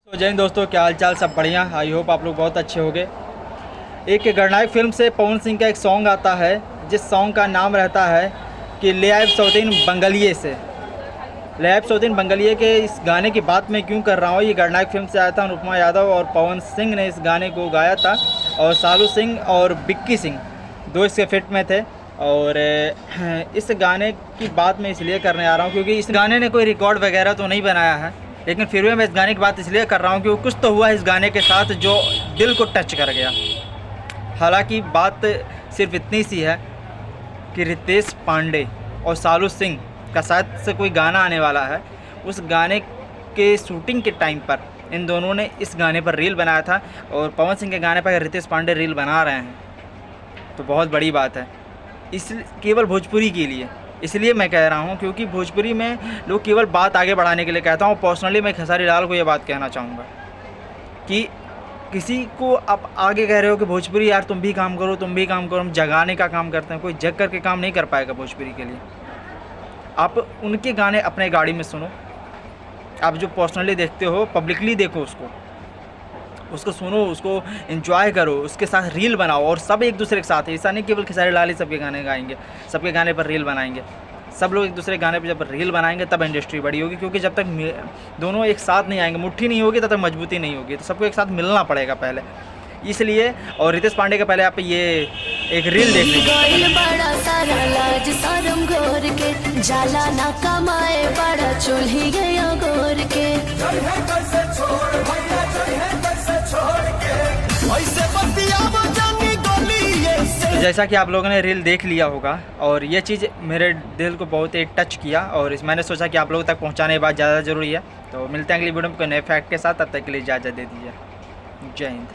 तो जय हिंद दोस्तों, क्या हाल चाल, सब बढ़िया। आई होप आप लोग बहुत अच्छे होंगे। एक गणनायक फिल्म से पवन सिंह का एक सॉन्ग आता है, जिस सॉन्ग का नाम रहता है कि ले आए सौतीन बंगलिये से। ले आए सौतीन बंगलिये के इस गाने की बात मैं क्यों कर रहा हूँ, ये गणनायक फिल्म से आया था। अनुपमा यादव और पवन सिंह ने इस गाने को गाया था और सालू सिंह और बिक्की सिंह दो इसके फिट में थे। और इस गाने की बात मैं इसलिए करने आ रहा हूँ क्योंकि इस गाने ने कोई रिकॉर्ड वगैरह तो नहीं बनाया है, लेकिन फिर भी मैं इस गाने की बात इसलिए कर रहा हूँ क्योंकि कुछ तो हुआ इस गाने के साथ जो दिल को टच कर गया। हालांकि बात सिर्फ इतनी सी है कि रितेश पांडे और सालू सिंह का शायद से कोई गाना आने वाला है। उस गाने के शूटिंग के टाइम पर इन दोनों ने इस गाने पर रील बनाया था और पवन सिंह के गाने पर अगर रितेश पांडे रील बना रहे हैं तो बहुत बड़ी बात है, इस केवल भोजपुरी के लिए। इसलिए मैं कह रहा हूँ क्योंकि भोजपुरी में लोग केवल बात आगे बढ़ाने के लिए कहता हूँ। पर्सनली मैं खेसारी लाल को ये बात कहना चाहूँगा कि किसी को आप आगे कह रहे हो कि भोजपुरी यार तुम भी काम करो, तुम भी काम करो, हम जगाने का काम करते हैं। कोई जग करके काम नहीं कर पाएगा भोजपुरी के लिए। आप उनके गाने अपने गाड़ी में सुनो, आप जो पर्सनली देखते हो पब्लिकली देखो, उसको सुनो, उसको एंजॉय करो, उसके साथ रील बनाओ और सब एक दूसरे के साथ। ऐसा नहीं केवल खेसारी लाल ही सबके गाने गाएंगे, सबके गाने पर रील बनाएंगे। सब लोग एक दूसरे के गाने पर जब रील बनाएंगे तब इंडस्ट्री बड़ी होगी, क्योंकि जब तक दोनों एक साथ नहीं आएंगे, मुट्ठी नहीं होगी, तब तक मजबूती नहीं होगी। तो सबको एक साथ मिलना पड़ेगा पहले, इसलिए। और रितेश पांडे का पहले आप ये एक रील देख लीजिए। तो जैसा कि आप लोगों ने रील देख लिया होगा और ये चीज़ मेरे दिल को बहुत ही टच किया और मैंने सोचा कि आप लोगों तक पहुंचाने की बात ज़्यादा ज़रूरी है। तो मिलते हैं अगली वीडियो में कोई नए फैक्ट के साथ, तब तक के लिए इजाज़त दे दीजिए। जय हिंद।